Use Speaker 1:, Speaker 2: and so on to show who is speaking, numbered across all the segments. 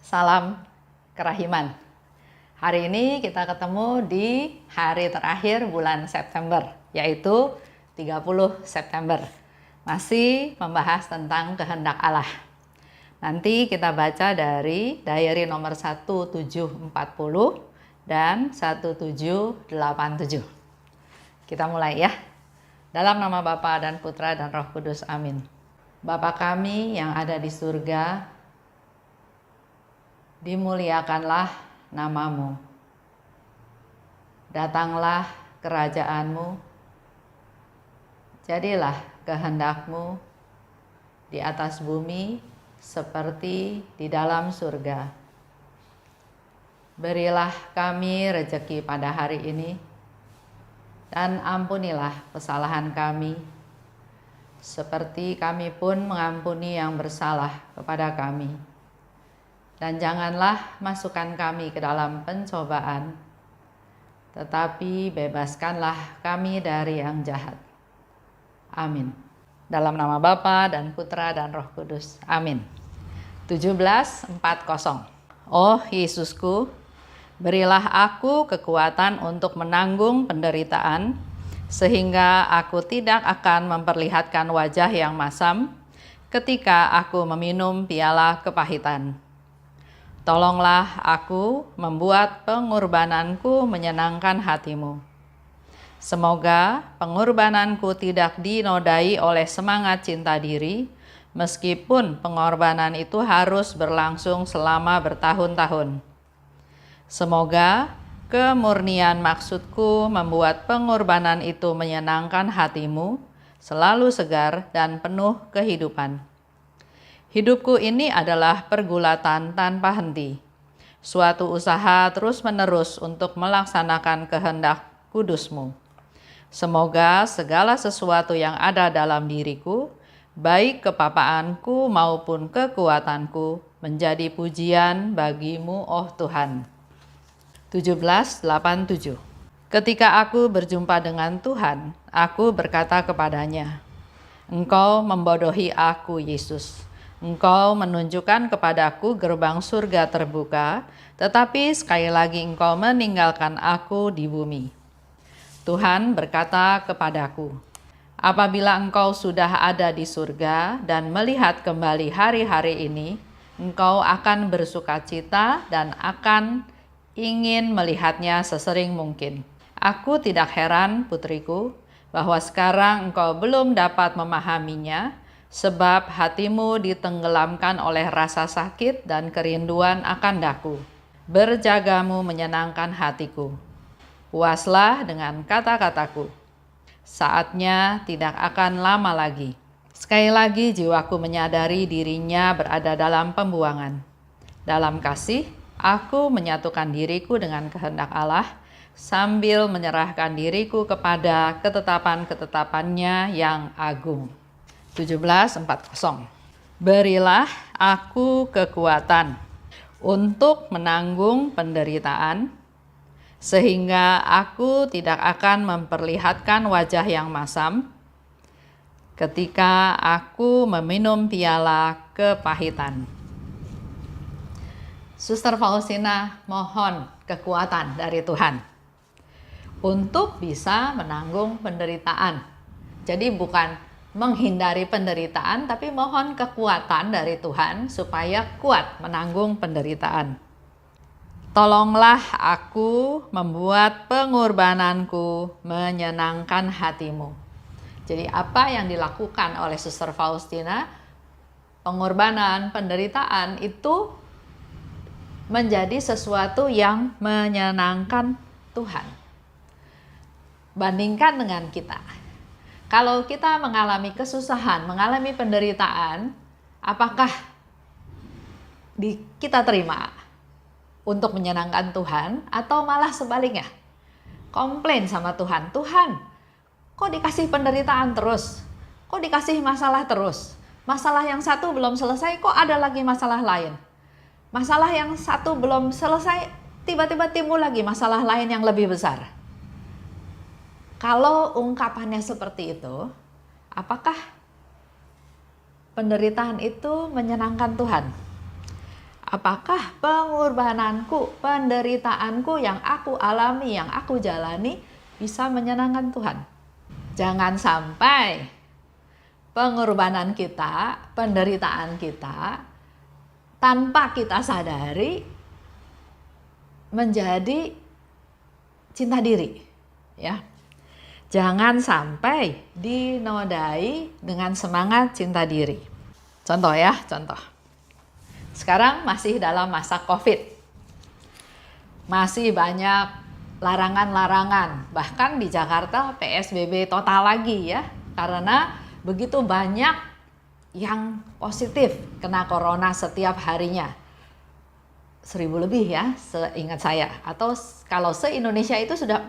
Speaker 1: Salam kerahiman. Hari ini kita ketemu di hari terakhir bulan September, yaitu 30 September. Masih membahas tentang kehendak Allah. Nanti kita baca dari diary nomor 1740 dan 1787. Kita mulai ya. Dalam nama Bapa dan Putra dan Roh Kudus. Amin. Bapa kami yang ada di surga, dimuliakanlah namamu. Datanglah kerajaanmu. Jadilah kehendakmu di atas bumi seperti di dalam surga. Berilah kami rejeki pada hari ini, dan ampunilah kesalahan kami, seperti kami pun mengampuni yang bersalah kepada kami. Dan janganlah masukkan kami ke dalam pencobaan, tetapi bebaskanlah kami dari yang jahat. Amin. Dalam nama Bapa dan Putra dan Roh Kudus. Amin. 17:40. Oh Yesusku, berilah aku kekuatan untuk menanggung penderitaan, sehingga aku tidak akan memperlihatkan wajah yang masam ketika aku meminum piala kepahitan. Tolonglah aku membuat pengorbananku menyenangkan hatimu. Semoga pengorbananku tidak dinodai oleh semangat cinta diri, meskipun pengorbanan itu harus berlangsung selama bertahun-tahun. Semoga kemurnian maksudku membuat pengorbanan itu menyenangkan hatimu, selalu segar dan penuh kehidupan. Hidupku ini adalah pergulatan tanpa henti, suatu usaha terus-menerus untuk melaksanakan kehendak kudus-Mu. Semoga segala sesuatu yang ada dalam diriku, baik kepapaanku maupun kekuatanku, menjadi pujian bagi-Mu, oh Tuhan. 17:87. Ketika aku berjumpa dengan Tuhan, aku berkata kepadanya, Engkau membodohi aku, Yesus. Engkau menunjukkan kepadaku gerbang surga terbuka, tetapi sekali lagi Engkau meninggalkan aku di bumi. Tuhan berkata kepadaku, apabila Engkau sudah ada di surga dan melihat kembali hari-hari ini, Engkau akan bersukacita dan akan ingin melihatnya sesering mungkin. Aku tidak heran, putriku, bahwa sekarang Engkau belum dapat memahaminya, sebab hatimu ditenggelamkan oleh rasa sakit dan kerinduan akan daku. Berjagamu menyenangkan hatiku. Puaslah dengan kata-kataku. Saatnya tidak akan lama lagi. Sekali lagi jiwaku menyadari dirinya berada dalam pembuangan. Dalam kasih, aku menyatukan diriku dengan kehendak Allah, sambil menyerahkan diriku kepada ketetapan-ketetapannya yang agung. 17:40. Berilah aku kekuatan untuk menanggung penderitaan, sehingga aku tidak akan memperlihatkan wajah yang masam ketika aku meminum piala kepahitan. Suster Faustina mohon kekuatan dari Tuhan untuk bisa menanggung penderitaan. Jadi bukan menghindari penderitaan, tapi mohon kekuatan dari Tuhan supaya kuat menanggung penderitaan. Tolonglah aku membuat pengorbananku menyenangkan hatimu. Jadi apa yang dilakukan oleh Suster Faustina, pengorbanan, penderitaan itu menjadi sesuatu yang menyenangkan Tuhan. Bandingkan dengan kita. Kalau kita mengalami kesusahan, mengalami penderitaan, apakah kita terima untuk menyenangkan Tuhan, atau malah sebaliknya? Komplain sama Tuhan, Tuhan, kok dikasih penderitaan terus? Kok dikasih masalah terus? Masalah yang satu belum selesai, kok ada lagi masalah lain? Masalah yang satu belum selesai, tiba-tiba timbul lagi masalah lain yang lebih besar. Kalau ungkapannya seperti itu, apakah penderitaan itu menyenangkan Tuhan? apakah pengorbananku, penderitaanku yang aku alami, yang aku jalani bisa menyenangkan Tuhan? Jangan sampai pengorbanan kita, penderitaan kita tanpa kita sadari menjadi cinta diri, ya. Jangan sampai dinodai dengan semangat cinta diri. Contoh ya, contoh. Sekarang masih dalam masa COVID. Masih banyak larangan-larangan. Bahkan di Jakarta PSBB total lagi ya. Karena begitu banyak yang positif kena corona setiap harinya. 1.000 lebih ya, seingat saya. Atau kalau se-Indonesia itu sudah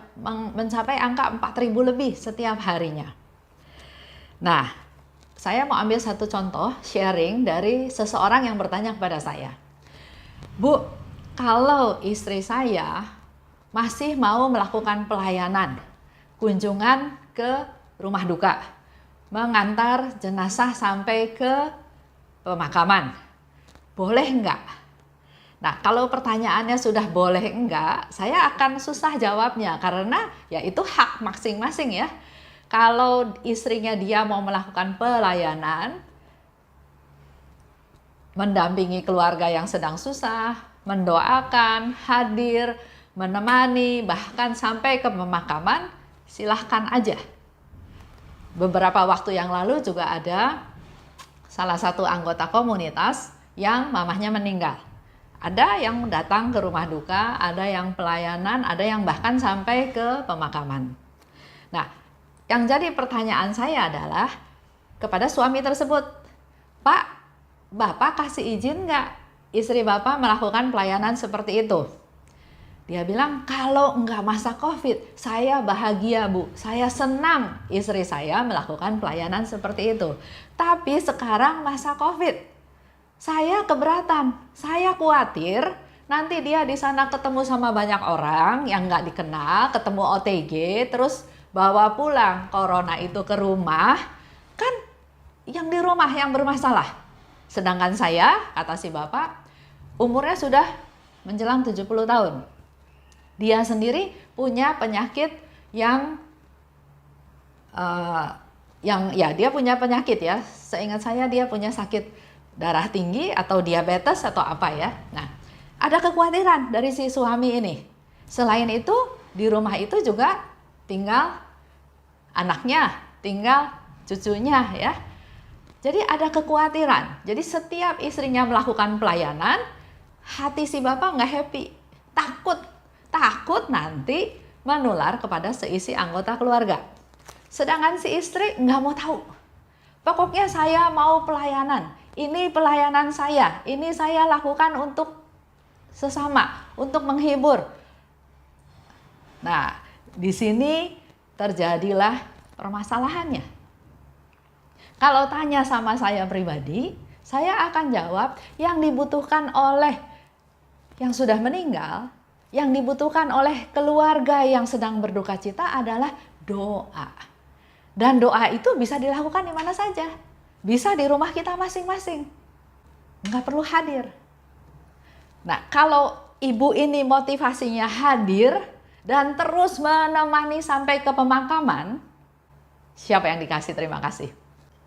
Speaker 1: mencapai angka 4.000 lebih setiap harinya. Nah, saya mau ambil satu contoh sharing dari seseorang yang bertanya kepada saya. Bu, kalau istri saya masih mau melakukan pelayanan, kunjungan ke rumah duka, mengantar jenazah sampai ke pemakaman, boleh enggak? Nah, kalau pertanyaannya sudah boleh enggak, saya akan susah jawabnya karena ya itu hak masing-masing ya. Kalau istrinya dia mau melakukan pelayanan, mendampingi keluarga yang sedang susah, mendoakan, hadir, menemani, bahkan sampai ke pemakaman, silahkan aja. Beberapa waktu yang lalu juga ada salah satu anggota komunitas yang mamahnya meninggal. Ada yang datang ke rumah duka, ada yang pelayanan, ada yang bahkan sampai ke pemakaman. Nah, yang jadi pertanyaan saya adalah kepada suami tersebut, Pak, Bapak kasih izin nggak istri Bapak melakukan pelayanan seperti itu? Dia bilang, kalau nggak masa COVID, saya bahagia Bu, saya senang istri saya melakukan pelayanan seperti itu. Tapi sekarang masa COVID, saya keberatan, saya khawatir nanti dia di sana ketemu sama banyak orang yang nggak dikenal, ketemu OTG, terus bawa pulang corona itu ke rumah, kan yang di rumah yang bermasalah. Sedangkan saya, kata si bapak, umurnya sudah menjelang 70 tahun. Dia sendiri punya penyakit yang dia punya penyakit ya. Seingat saya dia punya sakit darah tinggi atau diabetes atau apa ya. Nah, ada kekhawatiran dari si suami ini. Selain itu, di rumah itu juga tinggal anaknya, tinggal cucunya ya. Jadi ada kekhawatiran. Jadi setiap istrinya melakukan pelayanan, hati si bapak nggak happy. Takut nanti menular kepada seisi anggota keluarga. Sedangkan si istri nggak mau tahu. Pokoknya saya mau pelayanan. Ini pelayanan saya. Ini saya lakukan untuk sesama, untuk menghibur. Nah, di sini terjadilah permasalahannya. Kalau tanya sama saya pribadi, saya akan jawab yang dibutuhkan oleh yang sudah meninggal, yang dibutuhkan oleh keluarga yang sedang berduka cita adalah doa. Dan doa itu bisa dilakukan di mana saja. Bisa di rumah kita masing-masing. Nggak perlu hadir. Nah, kalau ibu ini motivasinya hadir dan terus menemani sampai ke pemakaman, siapa yang dikasih terima kasih?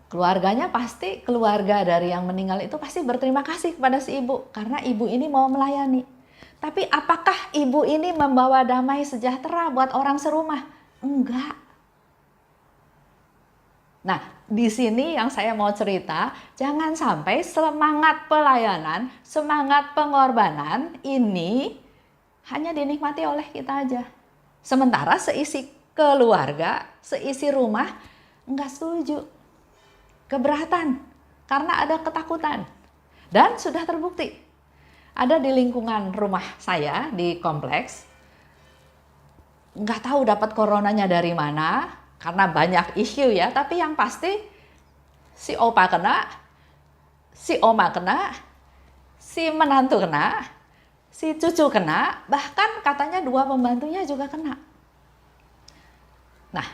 Speaker 1: Keluarganya pasti, keluarga dari yang meninggal itu pasti berterima kasih kepada si ibu. Karena ibu ini mau melayani. Tapi apakah ibu ini membawa damai sejahtera buat orang serumah? Enggak. Nah, di sini yang saya mau cerita, jangan sampai semangat pelayanan, semangat pengorbanan ini hanya dinikmati oleh kita aja. Sementara seisi keluarga, seisi rumah enggak setuju. Keberatan karena ada ketakutan. Dan sudah terbukti. Ada di lingkungan rumah saya di kompleks, enggak tahu dapat coronanya dari mana. Karena banyak isu ya, tapi yang pasti si opa kena, si oma kena, si menantu kena, si cucu kena, bahkan katanya 2 pembantunya juga kena. Nah,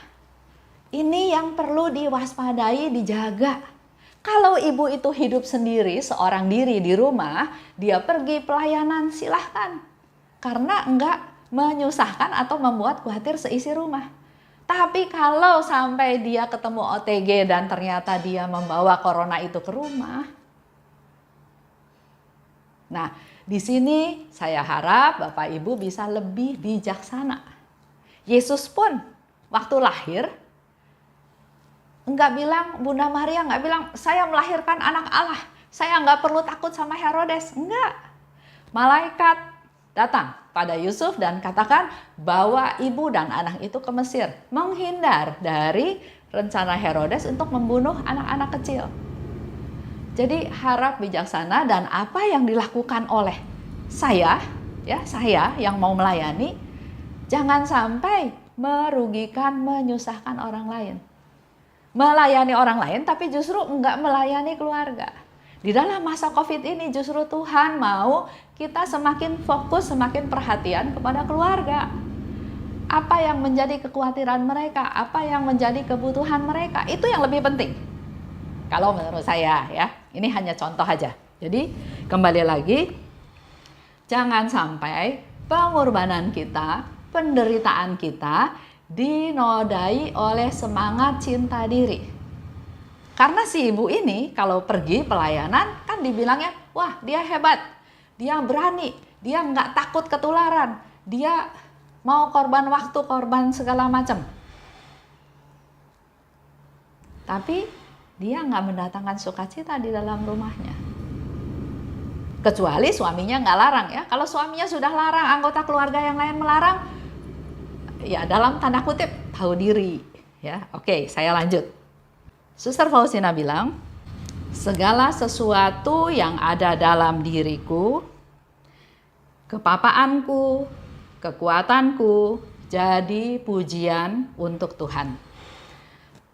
Speaker 1: ini yang perlu diwaspadai, dijaga. Kalau ibu itu hidup sendiri, seorang diri di rumah, dia pergi pelayanan, silahkan. Karena enggak menyusahkan atau membuat khawatir seisi rumah. Tapi kalau sampai dia ketemu OTG dan ternyata dia membawa corona itu ke rumah. Nah, di sini saya harap Bapak Ibu bisa lebih bijaksana. Yesus pun waktu lahir, enggak bilang, Bunda Maria enggak bilang, saya melahirkan anak Allah, saya enggak perlu takut sama Herodes. Enggak. Malaikat datang pada Yusuf dan katakan, bawa ibu dan anak itu ke Mesir, menghindar dari rencana Herodes untuk membunuh anak-anak kecil. Jadi harap bijaksana, dan apa yang dilakukan oleh saya yang mau melayani, jangan sampai merugikan, menyusahkan orang lain. Melayani orang lain tapi justru enggak melayani keluarga. Di dalam masa COVID ini justru Tuhan mau kita semakin fokus, semakin perhatian kepada keluarga. Apa yang menjadi kekhawatiran mereka, apa yang menjadi kebutuhan mereka, itu yang lebih penting. Kalau menurut saya ya, ini hanya contoh aja. Jadi kembali lagi, jangan sampai pengorbanan kita, penderitaan kita dinodai oleh semangat cinta diri. Karena si ibu ini kalau pergi pelayanan kan dibilangnya, wah dia hebat, dia berani, dia nggak takut ketularan, dia mau korban waktu, korban segala macam. Tapi dia nggak mendatangkan sukacita di dalam rumahnya. Kecuali suaminya nggak larang ya. Kalau suaminya sudah larang, anggota keluarga yang lain melarang, ya dalam tanda kutip tahu diri. Ya, oke, saya lanjut. Suster Faustina bilang, segala sesuatu yang ada dalam diriku, kepapaanku, kekuatanku, jadi pujian untuk Tuhan.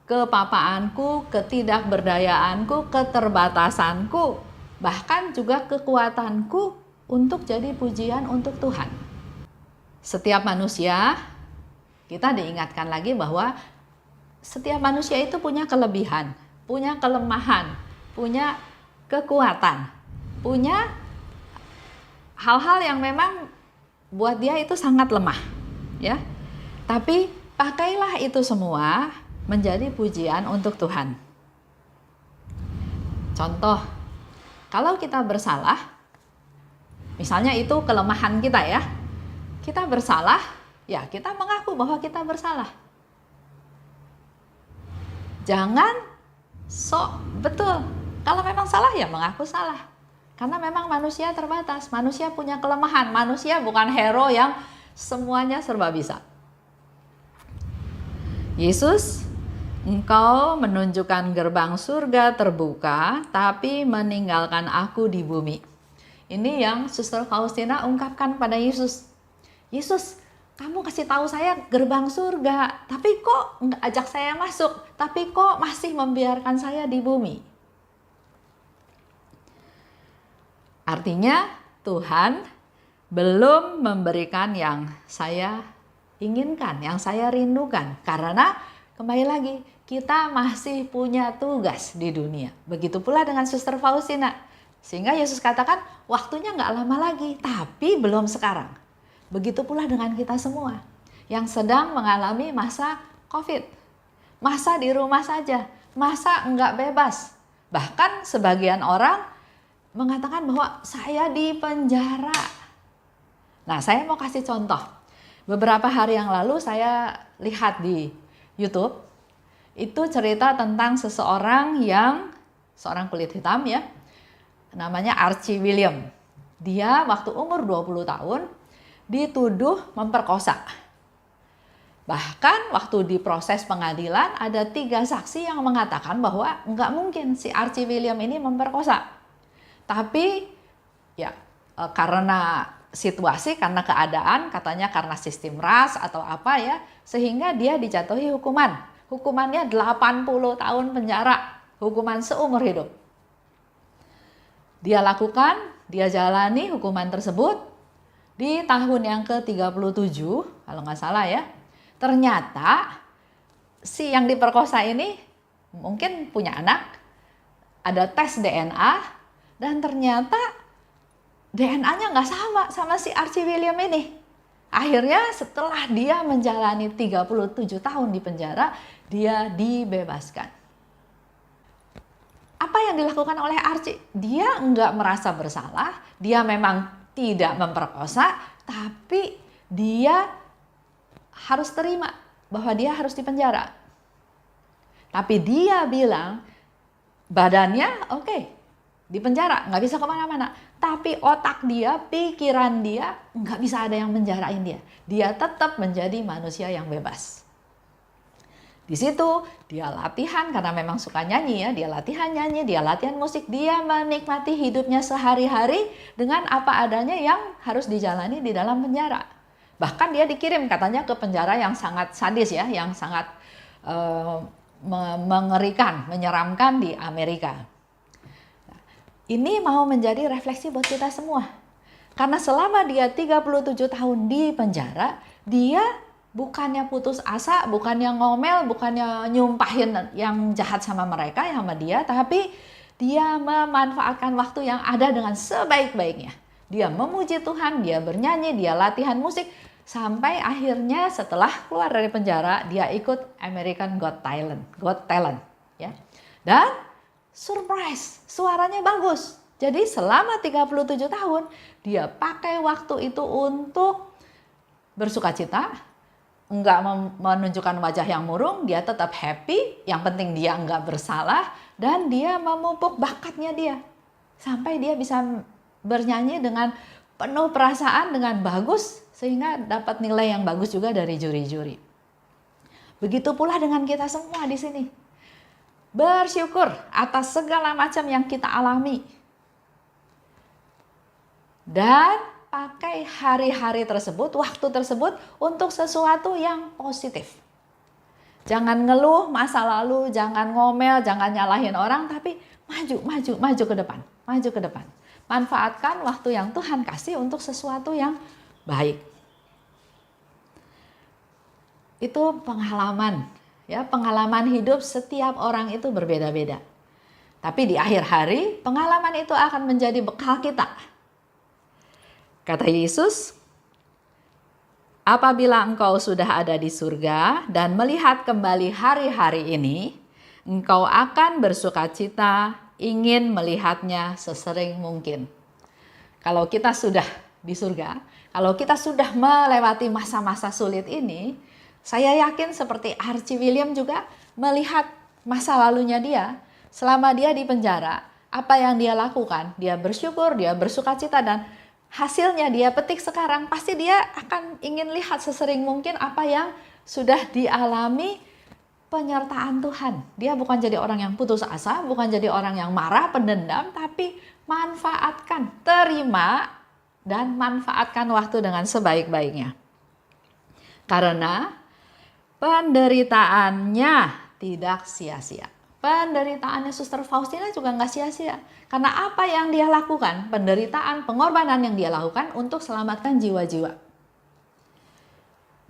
Speaker 1: Kepapaanku, ketidakberdayaanku, keterbatasanku, bahkan juga kekuatanku untuk jadi pujian untuk Tuhan. Setiap manusia, kita diingatkan lagi bahwa setiap manusia itu punya kelebihan, punya kelemahan, punya kekuatan, punya hal-hal yang memang buat dia itu sangat lemah, ya. Tapi pakailah itu semua menjadi pujian untuk Tuhan. Contoh, kalau kita bersalah, misalnya itu kelemahan kita ya, kita bersalah, ya kita mengaku bahwa kita bersalah. Jangan sok betul. Kalau memang salah ya mengaku salah. Karena memang manusia terbatas, manusia punya kelemahan, manusia bukan hero yang semuanya serba bisa. Yesus, Engkau menunjukkan gerbang surga terbuka, tapi meninggalkan aku di bumi. Ini yang Suster Faustina ungkapkan pada Yesus. Yesus, kamu kasih tahu saya gerbang surga, tapi kok nggak ajak saya masuk, tapi kok masih membiarkan saya di bumi. Artinya Tuhan belum memberikan yang saya inginkan, yang saya rindukan. Karena kembali lagi, kita masih punya tugas di dunia. Begitu pula dengan Suster Faustina. Sehingga Yesus katakan, waktunya nggak lama lagi, tapi belum sekarang. Begitu pula dengan kita semua yang sedang mengalami masa COVID. Masa di rumah saja, masa enggak bebas. Bahkan sebagian orang mengatakan bahwa saya di penjara. Nah, saya mau kasih contoh. Beberapa hari yang lalu saya lihat di YouTube, itu cerita tentang seorang kulit hitam ya, namanya Archie William. Dia waktu umur 20 tahun, dituduh memperkosa. Bahkan waktu di proses pengadilan ada 3 saksi yang mengatakan bahwa nggak mungkin si Archie William ini memperkosa. Tapi ya karena situasi, karena keadaan, katanya karena sistem ras atau apa ya, sehingga dia dijatuhi hukuman. Hukumannya 80 tahun penjara, hukuman seumur hidup. Dia lakukan, dia jalani hukuman tersebut. Di tahun yang ke-37, kalau nggak salah ya, ternyata si yang diperkosa ini mungkin punya anak, ada tes DNA, dan ternyata DNA-nya nggak sama si Archie William ini. Akhirnya setelah dia menjalani 37 tahun di penjara, dia dibebaskan. Apa yang dilakukan oleh Archie? Dia nggak merasa bersalah, dia memang tidak memperkosa, tapi dia harus terima bahwa dia harus dipenjara. Tapi dia bilang badannya oke, dipenjara, nggak bisa kemana-mana. Tapi otak dia, pikiran dia, nggak bisa ada yang menjarain dia. Dia tetap menjadi manusia yang bebas. Di situ dia latihan karena memang suka nyanyi ya, dia latihan nyanyi, dia latihan musik, dia menikmati hidupnya sehari-hari dengan apa adanya yang harus dijalani di dalam penjara. Bahkan dia dikirim katanya ke penjara yang sangat sadis ya, yang sangat mengerikan, menyeramkan di Amerika. Ini mau menjadi refleksi buat kita semua. Karena selama dia 37 tahun di penjara, dia bukannya putus asa, bukannya ngomel, bukannya nyumpahin yang jahat sama mereka, sama dia, tapi dia memanfaatkan waktu yang ada dengan sebaik-baiknya. Dia memuji Tuhan, dia bernyanyi, dia latihan musik, sampai akhirnya setelah keluar dari penjara, dia ikut American Got Talent, ya. Dan surprise, suaranya bagus. Jadi selama 37 tahun, dia pakai waktu itu untuk bersukacita, enggak menunjukkan wajah yang murung, dia tetap happy, yang penting dia enggak bersalah, dan dia memupuk bakatnya dia. Sampai dia bisa bernyanyi dengan penuh perasaan, dengan bagus, sehingga dapat nilai yang bagus juga dari juri-juri. Begitu pula dengan kita semua di sini. Bersyukur atas segala macam yang kita alami. Dan pakai hari-hari tersebut, waktu tersebut untuk sesuatu yang positif. Jangan ngeluh masa lalu, jangan ngomel, jangan nyalahin orang, tapi maju ke depan, maju ke depan. Manfaatkan waktu yang Tuhan kasih untuk sesuatu yang baik. Itu pengalaman, ya, pengalaman hidup setiap orang itu berbeda-beda. Tapi di akhir hari, pengalaman itu akan menjadi bekal kita. Kata Yesus, apabila engkau sudah ada di surga dan melihat kembali hari-hari ini, engkau akan bersukacita, ingin melihatnya sesering mungkin. Kalau kita sudah di surga, kalau kita sudah melewati masa-masa sulit ini, saya yakin seperti Archie William juga melihat masa lalunya dia, selama dia di penjara, apa yang dia lakukan, dia bersyukur, dia bersukacita, dan hasilnya dia petik sekarang, pasti dia akan ingin lihat sesering mungkin apa yang sudah dialami penyertaan Tuhan. Dia bukan jadi orang yang putus asa, bukan jadi orang yang marah, pendendam, tapi manfaatkan, terima, dan manfaatkan waktu dengan sebaik-baiknya. Karena penderitaannya tidak sia-sia. Penderitaannya Suster Faustina juga nggak sia-sia. Karena apa yang dia lakukan, penderitaan, pengorbanan yang dia lakukan untuk selamatkan jiwa-jiwa.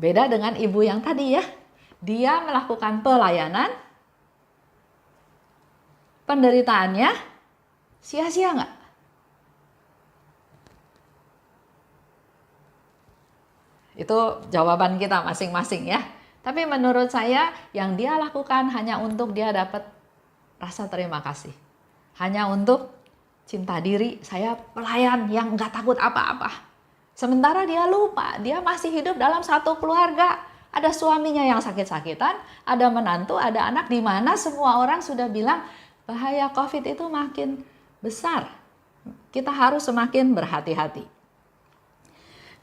Speaker 1: Beda dengan ibu yang tadi ya. Dia melakukan pelayanan, penderitaannya sia-sia nggak? Itu jawaban kita masing-masing ya. Tapi menurut saya yang dia lakukan hanya untuk dia dapat rasa terima kasih. Hanya untuk cinta diri, saya pelayan yang nggak takut apa-apa. Sementara dia lupa, dia masih hidup dalam satu keluarga. Ada suaminya yang sakit-sakitan, ada menantu, ada anak, di mana semua orang sudah bilang bahaya COVID itu makin besar. Kita harus semakin berhati-hati.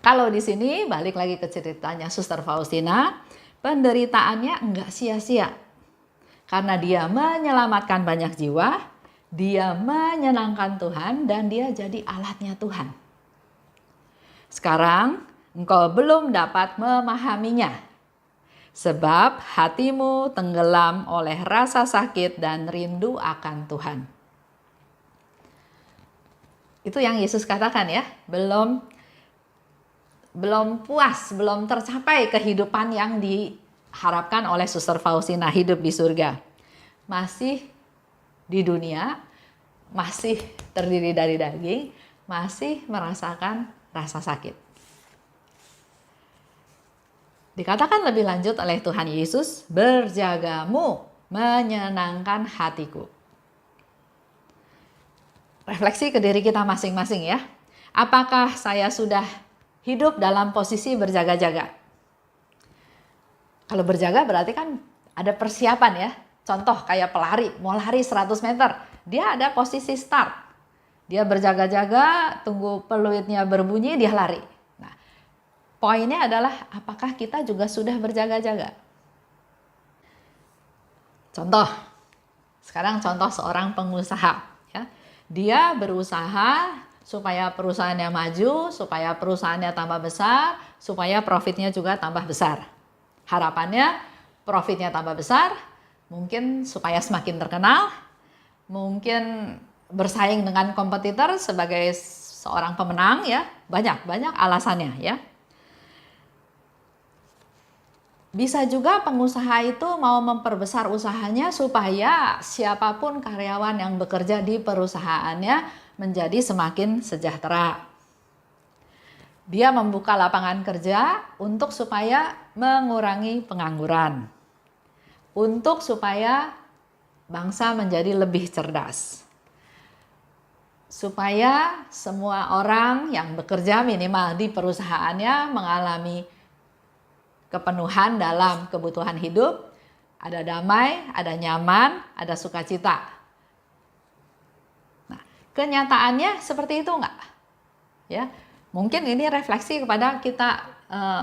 Speaker 1: Kalau di sini balik lagi ke ceritanya Suster Faustina, penderitaannya enggak sia-sia. Karena dia menyelamatkan banyak jiwa, dia menyenangkan Tuhan, dan dia jadi alatnya Tuhan. Sekarang engkau belum dapat memahaminya, sebab hatimu tenggelam oleh rasa sakit dan rindu akan Tuhan. Itu yang Yesus katakan ya, belum puas, belum tercapai kehidupan yang diharapkan oleh Suster Faustina, hidup di surga. Masih di dunia, masih terdiri dari daging, masih merasakan rasa sakit. Dikatakan lebih lanjut oleh Tuhan Yesus, berjagamu menyenangkan hatiku. Refleksi ke diri kita masing-masing ya. Apakah saya sudah hidup dalam posisi berjaga-jaga? Kalau berjaga berarti kan ada persiapan ya. Contoh kayak pelari, mau lari 100 meter, dia ada posisi start. Dia berjaga-jaga, tunggu peluitnya berbunyi, dia lari. Nah, poinnya adalah apakah kita juga sudah berjaga-jaga? Contoh, sekarang contoh seorang pengusaha. Ya. Dia berusaha supaya perusahaannya maju, supaya perusahaannya tambah besar, supaya profitnya juga tambah besar. Harapannya profitnya tambah besar, mungkin supaya semakin terkenal, mungkin bersaing dengan kompetitor sebagai seorang pemenang ya, banyak alasannya ya. Bisa juga pengusaha itu mau memperbesar usahanya supaya siapapun karyawan yang bekerja di perusahaannya menjadi semakin sejahtera. Dia membuka lapangan kerja untuk supaya mengurangi pengangguran. Untuk supaya bangsa menjadi lebih cerdas. Supaya semua orang yang bekerja minimal di perusahaannya mengalami kepenuhan dalam kebutuhan hidup, ada damai, ada nyaman, ada sukacita. Nah, kenyataannya seperti itu enggak? Ya, mungkin ini refleksi kepada kita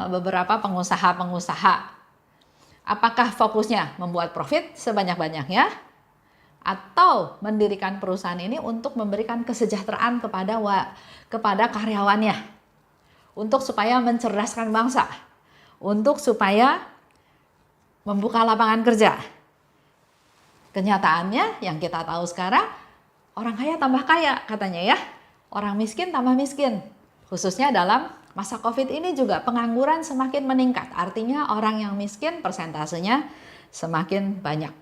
Speaker 1: beberapa pengusaha-pengusaha. Apakah fokusnya membuat profit sebanyak-banyaknya atau mendirikan perusahaan ini untuk memberikan kesejahteraan kepada karyawannya, untuk supaya mencerdaskan bangsa, untuk supaya membuka lapangan kerja. Kenyataannya yang kita tahu sekarang, orang kaya tambah kaya katanya ya, orang miskin tambah miskin. Khususnya dalam masa COVID ini juga pengangguran semakin meningkat. Artinya orang yang miskin persentasenya semakin banyak.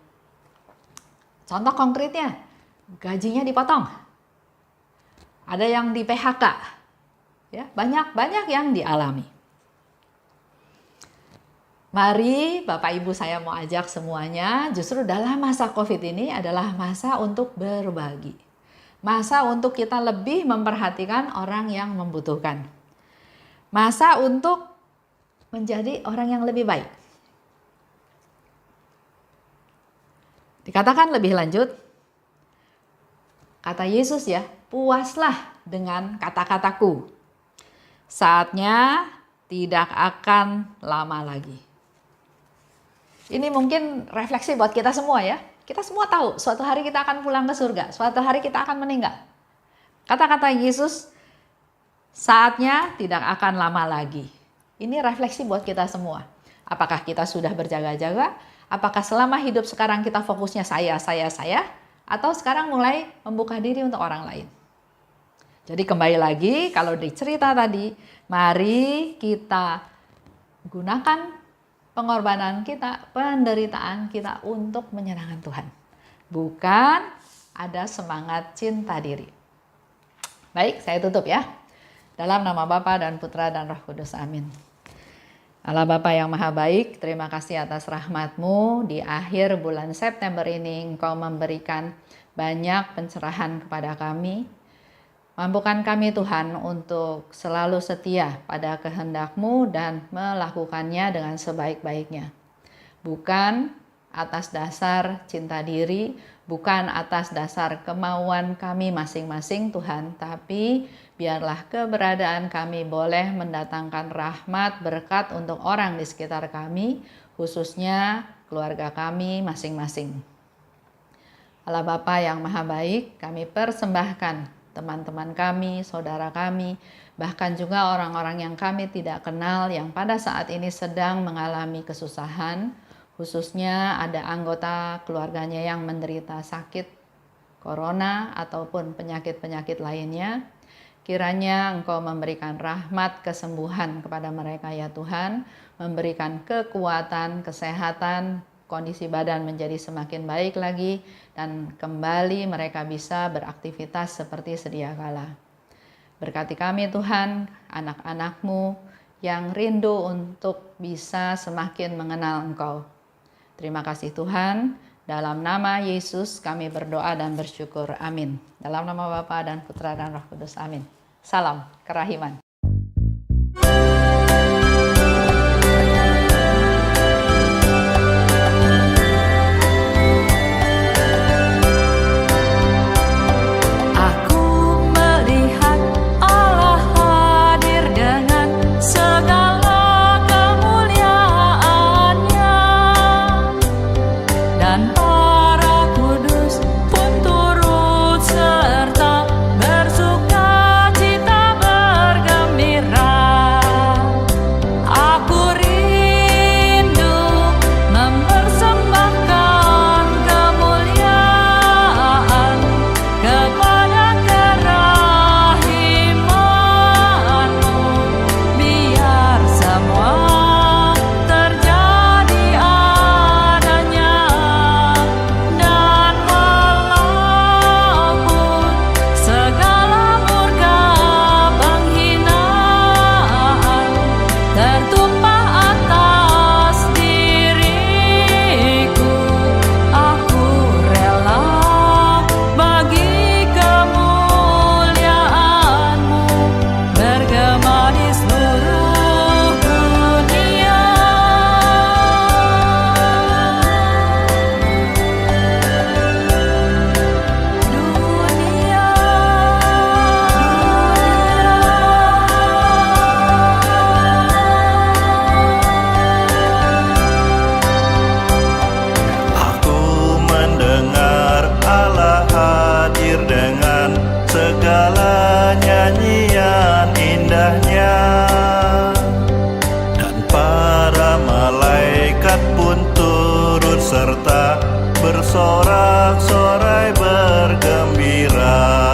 Speaker 1: Contoh konkretnya, gajinya dipotong. Ada yang di PHK. Ya, banyak yang dialami. Mari Bapak Ibu saya mau ajak semuanya, justru dalam masa COVID ini adalah masa untuk berbagi. Masa untuk kita lebih memperhatikan orang yang membutuhkan. Masa untuk menjadi orang yang lebih baik. Dikatakan lebih lanjut, kata Yesus ya, puaslah dengan kata-kataku. Saatnya tidak akan lama lagi. Ini mungkin refleksi buat kita semua ya. Kita semua tahu suatu hari kita akan pulang ke surga, suatu hari kita akan meninggal. Kata-kata Yesus, saatnya tidak akan lama lagi. Ini refleksi buat kita semua. Apakah kita sudah berjaga-jaga? Apakah selama hidup sekarang kita fokusnya saya? Atau sekarang mulai membuka diri untuk orang lain? Jadi kembali lagi, kalau di cerita tadi, mari kita gunakan pengorbanan kita, penderitaan kita untuk menyenangkan Tuhan. Bukan ada semangat cinta diri. Baik, saya tutup ya. Dalam nama Bapa dan Putra dan Roh Kudus, amin. Allah Bapa yang Maha Baik, terima kasih atas rahmat-Mu. Di akhir bulan September ini Engkau memberikan banyak pencerahan kepada kami. Mampukan kami Tuhan untuk selalu setia pada kehendak-Mu dan melakukannya dengan sebaik-baiknya. Bukan atas dasar cinta diri, bukan atas dasar kemauan kami masing-masing Tuhan, tapi biarlah keberadaan kami boleh mendatangkan rahmat berkat untuk orang di sekitar kami, khususnya keluarga kami masing-masing. Allah Bapa yang Maha Baik, kami persembahkan teman-teman kami, saudara kami, bahkan juga orang-orang yang kami tidak kenal yang pada saat ini sedang mengalami kesusahan, khususnya ada anggota keluarganya yang menderita sakit corona ataupun penyakit-penyakit lainnya. Kiranya Engkau memberikan rahmat kesembuhan kepada mereka ya Tuhan, memberikan kekuatan, kesehatan, kondisi badan menjadi semakin baik lagi, dan kembali mereka bisa beraktivitas seperti sedia kala. Berkati kami Tuhan, anak-anak-Mu yang rindu untuk bisa semakin mengenal Engkau. Terima kasih Tuhan, dalam nama Yesus kami berdoa dan bersyukur. Amin. Dalam nama Bapa dan Putra dan Roh Kudus. Amin. Salam kerahiman.
Speaker 2: Segala nyanyian indahnya, dan para malaikat pun turut serta bersorak-sorai bergembira.